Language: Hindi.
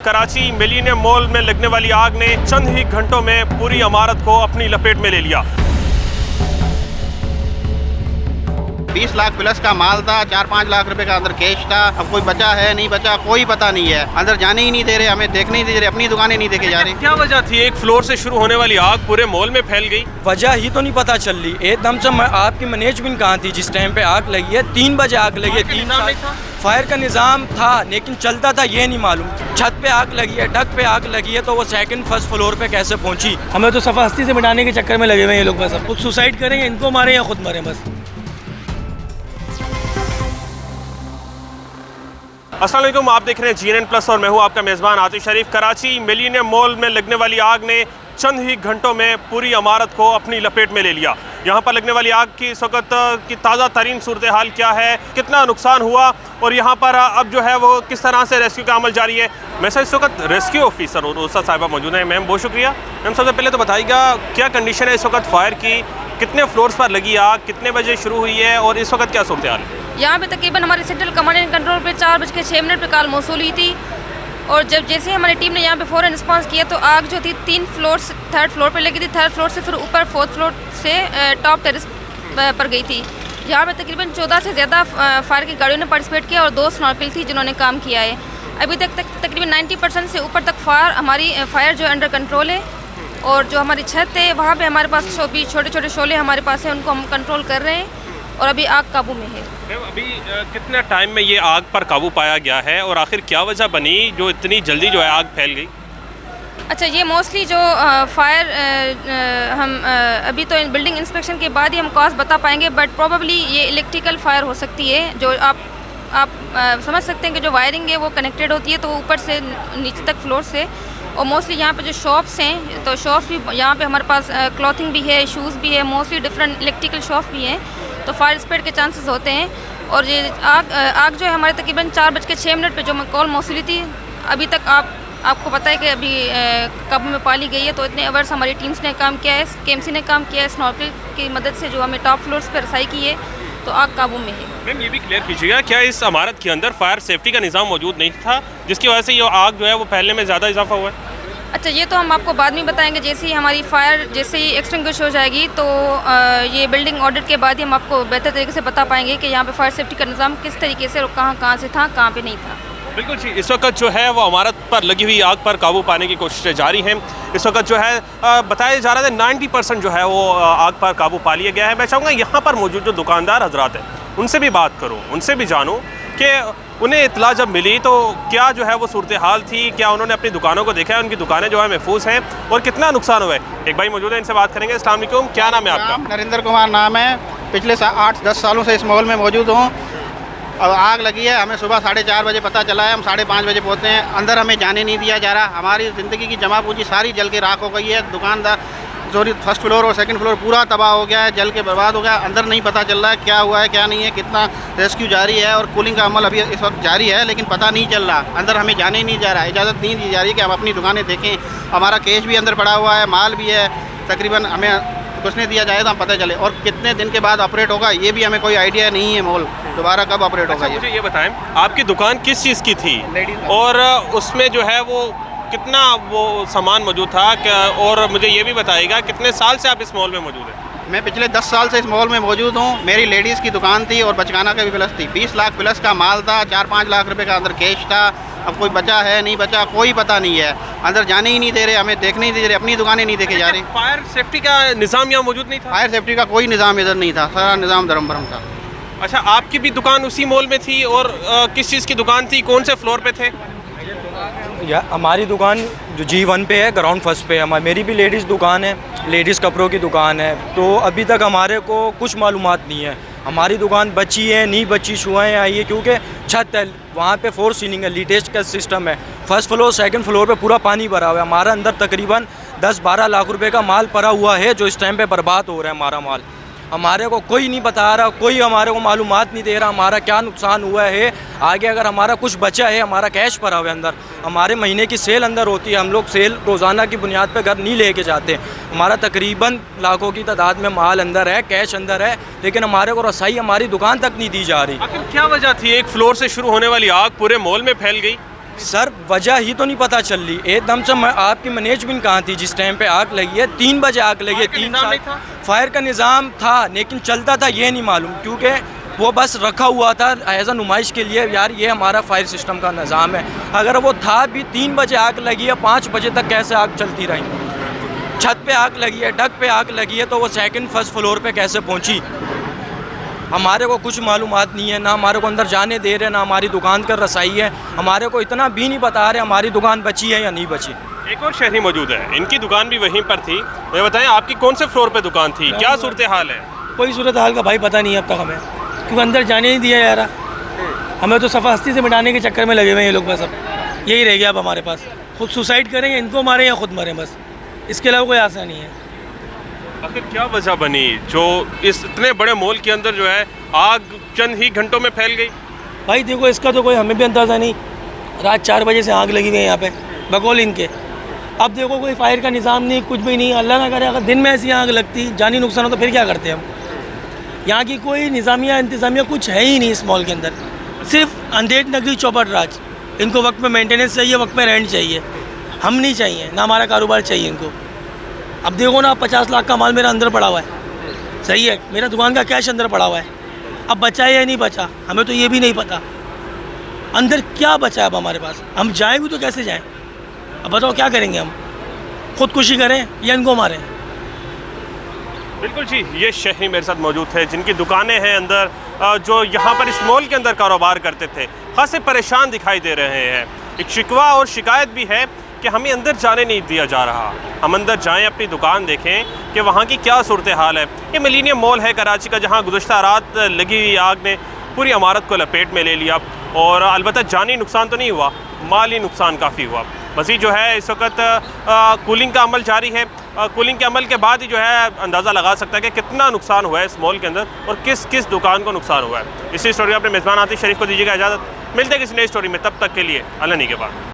कराची मिलेनियम मॉल में लगने वाली आग ने चंद ही घंटों में पूरी इमारत को अपनी लपेट में ले लिया। 20 लाख प्लस का माल था, 4-5 लाख रुपए का अंदर कैश था। अब कोई बचा है नहीं बचा कोई पता नहीं है। अंदर जाने ही नहीं दे रहे, हमें देखने ही नहीं दे रहे, अपनी दुकानें नहीं देखे जा रही। क्या वजह थी? एक फ्लोर से शुरू होने वाली आग पूरे मॉल में फैल गई। वजह ही तो नहीं पता चल रही। एकदम से आपकी मैनेजमेंट कहाँ थी जिस टाइम पे आग लगी है? 3 बजे आग लगी है। 3 फायर का निज़ाम था लेकिन चलता था ये नहीं मालूम। छत पे आग लगी है, ढक पे आग लगी है, तो वो सेकंड फर्स्ट फ्लोर पे कैसे पहुंची? हमें तो सफा हस्ती से मिटाने के चक्कर में लगे हुए हैं ये लोग। बस अब खुद सुसाइड करेंगे, इनको मारे या खुद मरें बस। अस्सलाम वालेकुम, आप देख रहे हैं GNN+ और मैं हूं आपका मेज़बान आतिश शरीफ। कराची मिलेनियम मॉल में लगने वाली आग ने चंद ही घंटों में पूरी इमारत को अपनी लपेट में ले लिया। यहाँ पर लगने वाली आग की इस वक्त की ताज़ा तरीन सूरत हाल क्या है, कितना नुकसान हुआ और यहाँ पर अब जो है वो किस तरह से रेस्क्यू का अमल जारी है। मैं इस वक्त रेस्क्यू ऑफिसर और उस्ताद साहिबा मौजूद हैं। मैम बहुत शुक्रिया। मैम सबसे पहले तो बताइएगा क्या कंडीशन है इस वक्त फायर की, कितने फ्लोर्स पर लगी आग, कितने बजे शुरू हुई है और इस वक्त क्या सूरत हाल है? यहाँ पे तकरीबन हमारे सेंट्रल कमांड एंड कंट्रोल पे 4:06 पे कॉल मौसूल हुई थी और जब जैसे हमारी टीम ने यहाँ पे फ़ौरन रिस्पांस किया तो आग जो थी 3 फ्लोर से 3rd फ्लोर पे लगी थी। 3rd फ्लोर से फिर ऊपर 4th फ्लोर से टॉप टेरेस पर गई थी। यहाँ पे तकरीबन 14 से ज़्यादा फायर की गाड़ियों ने पार्टिसिपेट किया और 2 स्नॉर्कल थी जिन्होंने काम किया है। अभी तक तकरीबन 90% से ऊपर तक फायर जो अंडर कंट्रोल है और जो हमारी छत है वहाँ पे हमारे पास भी छोटे छोटे शोले हमारे पास हैं, उनको हम कंट्रोल कर रहे हैं और अभी आग काबू में है। अभी कितने टाइम में ये आग पर काबू पाया गया है और आखिर क्या वजह बनी जो इतनी जल्दी जो है आग फैल गई? अच्छा, ये मोस्टली जो फायर हम अभी तो बिल्डिंग इंस्पेक्शन के बाद ही हम कॉज बता पाएंगे, बट प्रोबेबली ये इलेक्ट्रिकल फायर हो सकती है। जो आप समझ सकते हैं कि जो वायरिंग है वो कनेक्टेड होती है तो ऊपर से नीचे तक फ्लोर से। और मोस्टली यहाँ पे जो शॉप्स हैं तो शॉप्स भी यहाँ पे हमारे पास क्लॉथिंग भी है, शूज़ भी है, मोस्टली डिफरेंट इलेक्ट्रिकल शॉप भी हैं, तो फायर स्प्रेड के चांसेस होते हैं। और ये आग जो है हमारे तकरीबन 4:06 पे जो कॉल मौसूली थी, अभी तक आपको पता है कि अभी काबू में पा ली गई है। तो इतने अवर्स हमारी टीम्स ने काम किया है, KMC ने काम किया है, स्नॉर्कल की मदद से जो हमें टॉप फ्लोर्स पर रसाई की है, तो आग काबू में है। मैम ये भी क्लियर कीजिएगा, क्या इस इमारत के अंदर फायर सेफ्टी का निज़ाम मौजूद नहीं था जिसकी वजह से ये आग जो है वो फैलने में ज़्यादा इजाफा हुआ है? अच्छा, ये तो हम आपको बाद में बताएंगे। जैसे ही हमारी फायर जैसे ही एक्सटिंग्विश हो जाएगी तो ये बिल्डिंग ऑडिट के बाद ही हम आपको बेहतर तरीके से बता पाएंगे कि यहाँ पे फायर सेफ्टी का निज़ाम किस तरीके से और कहाँ से था, कहाँ पे नहीं था। बिल्कुल जी, इस वक्त जो है वो इमारत पर लगी हुई आग पर काबू पाने की कोशिशें जारी हैं। इस वक्त जो है बताया जा रहा है 90% जो है वो आग पर काबू पा लिया गया है। मैं चाहूँगा यहाँ पर मौजूद जो दुकानदार हजरात हैं उनसे भी बात करूँ, उनसे भी जानूँ कि उन्हें इत्तला जब मिली तो क्या जो है वो सूरत हाल थी, क्या उन्होंने अपनी दुकानों को देखा है, उनकी दुकानें जो है महफूज हैं और कितना नुकसान हुआ है। एक भाई मौजूद है, इनसे बात करेंगे। अस्सलाम वालेकुम, क्या नाम है आपका? नरेंद्र कुमार नाम है। पिछले 8-10 सालों से इस मॉल में मौजूद हूँ। अब आग लगी है, हमें सुबह 4:30 बजे पता चला है, हम 5:30 बजे पहुँचते हैं। अंदर हमें जाने नहीं दिया जा रहा। हमारी ज़िंदगी की जमा पूंजी सारी जल के राख हो गई है। दुकानदार सॉरी 1st फ्लोर और 2nd फ्लोर पूरा तबाह हो गया है, जल के बर्बाद हो गया। अंदर नहीं पता चल रहा है क्या हुआ है क्या नहीं है, कितना रेस्क्यू जारी है और कूलिंग का अमल अभी इस वक्त जारी है, लेकिन पता नहीं चल रहा। अंदर हमें जाने ही नहीं जा रहा, इजाज़त नहीं दी जा रही कि हम अपनी दुकानें देखें। हमारा कैश भी अंदर पड़ा हुआ है, माल भी है, तकरीबन हमें कुछ नहीं दिया जाए तो हम पता चले। और कितने दिन के बाद ऑपरेट होगा ये भी हमें कोई आइडिया नहीं है। मॉल दोबारा कब ऑपरेट होगा? मुझे ये बताएं, आपकी दुकान किस चीज़ की थी और उसमें जो है वो कितना वो सामान मौजूद था और मुझे ये भी बताइएगा कितने साल से आप इस मॉल में मौजूद हैं? मैं पिछले 10 साल से इस मॉल में मौजूद हूँ। मेरी लेडीज़ की दुकान थी और बचकाना का भी प्लस थी। 20 लाख प्लस का माल था, 4-5 लाख रुपए का अंदर कैश था। अब कोई बचा है नहीं बचा कोई पता नहीं है। अंदर जाने ही नहीं दे रहे, हमें देखने ही नहीं दे रहे, अपनी दुकानें नहीं देखे जा रही। फायर सेफ्टी का निज़ाम यहाँ मौजूद नहीं था? फायर सेफ्टी का कोई निज़ाम इधर नहीं था, सारा निज़ाम धर्म भरम था। अच्छा, आपकी भी दुकान उसी मॉल में थी और किस चीज़ की दुकान थी, कौन से फ्लोर पे थे? या हमारी दुकान जो G1 पे है, ग्राउंड फर्स्ट पे है। मेरी भी लेडीज़ दुकान है, लेडीज़ कपड़ों की दुकान है। तो अभी तक हमारे को कुछ मालूमात नहीं है हमारी दुकान बची है नहीं बची, शुआएँ आई है क्योंकि छत है वहाँ पे 4 सीलिंग है, लीटेस्ट का सिस्टम है। 1st फ्लोर 2nd फ्लोर पे पूरा पानी भरा हुआ है। हमारा अंदर तकरीबन 10-12 लाख रुपए का माल पड़ा हुआ है जो इस टाइम पे बर्बाद हो रहा है। हमारा माल हमारे को कोई नहीं बता रहा, कोई हमारे को मालूमात नहीं दे रहा हमारा क्या नुकसान हुआ है। आगे अगर हमारा कुछ बचा है, हमारा कैश पड़ा हुआ है अंदर, हमारे महीने की सेल अंदर होती है, हम लोग सेल रोज़ाना की बुनियाद पर घर नहीं लेके जाते। हमारा तकरीबन लाखों की तादाद में माल अंदर है, कैश अंदर है, लेकिन हमारे को रसाई हमारी दुकान तक नहीं दी जा रही। आखिर क्या वजह थी? एक फ्लोर से शुरू होने वाली आग पूरे मॉल में फैल गई। सर वजह ही तो नहीं पता चल रही एकदम से। आपकी मैनेजमेंट कहाँ थी जिस टाइम पे आग लगी है? 3 बजे आग लगी है। 3 साल फायर का निज़ाम था लेकिन चलता था ये नहीं मालूम, क्योंकि वो बस रखा हुआ था एज अ नुमाइश के लिए, यार ये हमारा फायर सिस्टम का निज़ाम है। अगर वो था भी 3 बजे आग लगी है, 5 बजे तक कैसे आग चलती रही? छत पे आग लगी है, डक पे आग लगी है, तो वो सेकंड फर्स्ट फ्लोर पे कैसे पहुंची? हमारे को कुछ मालूमात नहीं है, ना हमारे को अंदर जाने दे रहे, ना हमारी दुकान का रसाई है। हमारे को इतना भी नहीं बता रहे हमारी दुकान बची है या नहीं बची। एक और शहरी मौजूद है, इनकी दुकान भी वहीं पर थी। मुझे बताएं आपकी कौन से फ्लोर पे दुकान थी, क्या सूरत हाल है? कोई सूरत हाल का भाई पता नहीं है अब तक हमें, क्योंकि अंदर जाने नहीं दिया जा रहा। हमें तो सफ़ा हस्ती से मिटाने के चक्कर में लगे हुए हैं ये लोग, बस अब यही रह गया अब हमारे पास। खुद सुसाइड करेंगे, इनको मारें या खुद मरें, बस इसके अलावा कोई आशा नहीं है। आखिर क्या वजह बनी जो इस इतने बड़े मॉल के अंदर जो है आग चंद ही घंटों में फैल गई? भाई देखो इसका तो कोई हमें भी अंदाज़ा नहीं। रात 4 बजे से आग लगी हुई है यहाँ पे बकौल इनके। अब देखो कोई फायर का निज़ाम नहीं, कुछ भी नहीं। अल्लाह ना करे अगर दिन में ऐसी आग लगती, जानी नुकसान हो, तो फिर क्या करते हम? यहाँ की कोई निज़ामिया इंतज़ामिया कुछ है ही नहीं इस मॉल के अंदर। सिर्फ अंधेर नगरी चौपट राज। इनको वक्त में मेंटेनेंस चाहिए, वक्त में रेंट चाहिए। हम नहीं चाहिए, ना हमारा कारोबार चाहिए इनको। अब देखो ना 50 लाख का माल मेरा अंदर पड़ा हुआ है, सही है, मेरा दुकान का कैश अंदर पड़ा हुआ है। अब बचा है या नहीं बचा हमें तो ये भी नहीं पता। अंदर क्या बचा है अब हमारे पास? हम जाएँ भी तो कैसे जाएँ? अब बताओ क्या करेंगे हम? खुदकुशी करें या इनको मारें? बिल्कुल जी, ये शहरी मेरे साथ मौजूद थे जिनकी दुकानें हैं अंदर, जो यहाँ पर इस मॉल के अंदर कारोबार करते थे, खासे परेशान दिखाई दे रहे हैं। एक शिकवा और शिकायत भी है कि हमें अंदर जाने नहीं दिया जा रहा। हम अंदर जाएं, अपनी दुकान देखें कि वहाँ की क्या सूरत हाल है। ये मिलीनियम मॉल है कराची का, जहाँ गुज़श्ता रात लगी हुई आग ने पूरी इमारत को लपेट में ले लिया और अलबत्ता जानी नुकसान तो नहीं हुआ, माली नुकसान काफ़ी हुआ। मज़ीद जो है इस वक्त कूलिंग का अमल जारी है। कूलिंग के अमल के बाद ही जो है अंदाज़ा लगा सकता है कि कितना नुकसान हुआ है इस मॉल के अंदर और किस किस दुकान को नुकसान हुआ है। इसी स्टोरी में अपने मेज़बान आतिश शरीफ को दीजिएगा इजाज़त। मिलते हैं किसी नई स्टोरी में, तब तक के लिए अल्लाह के बाद।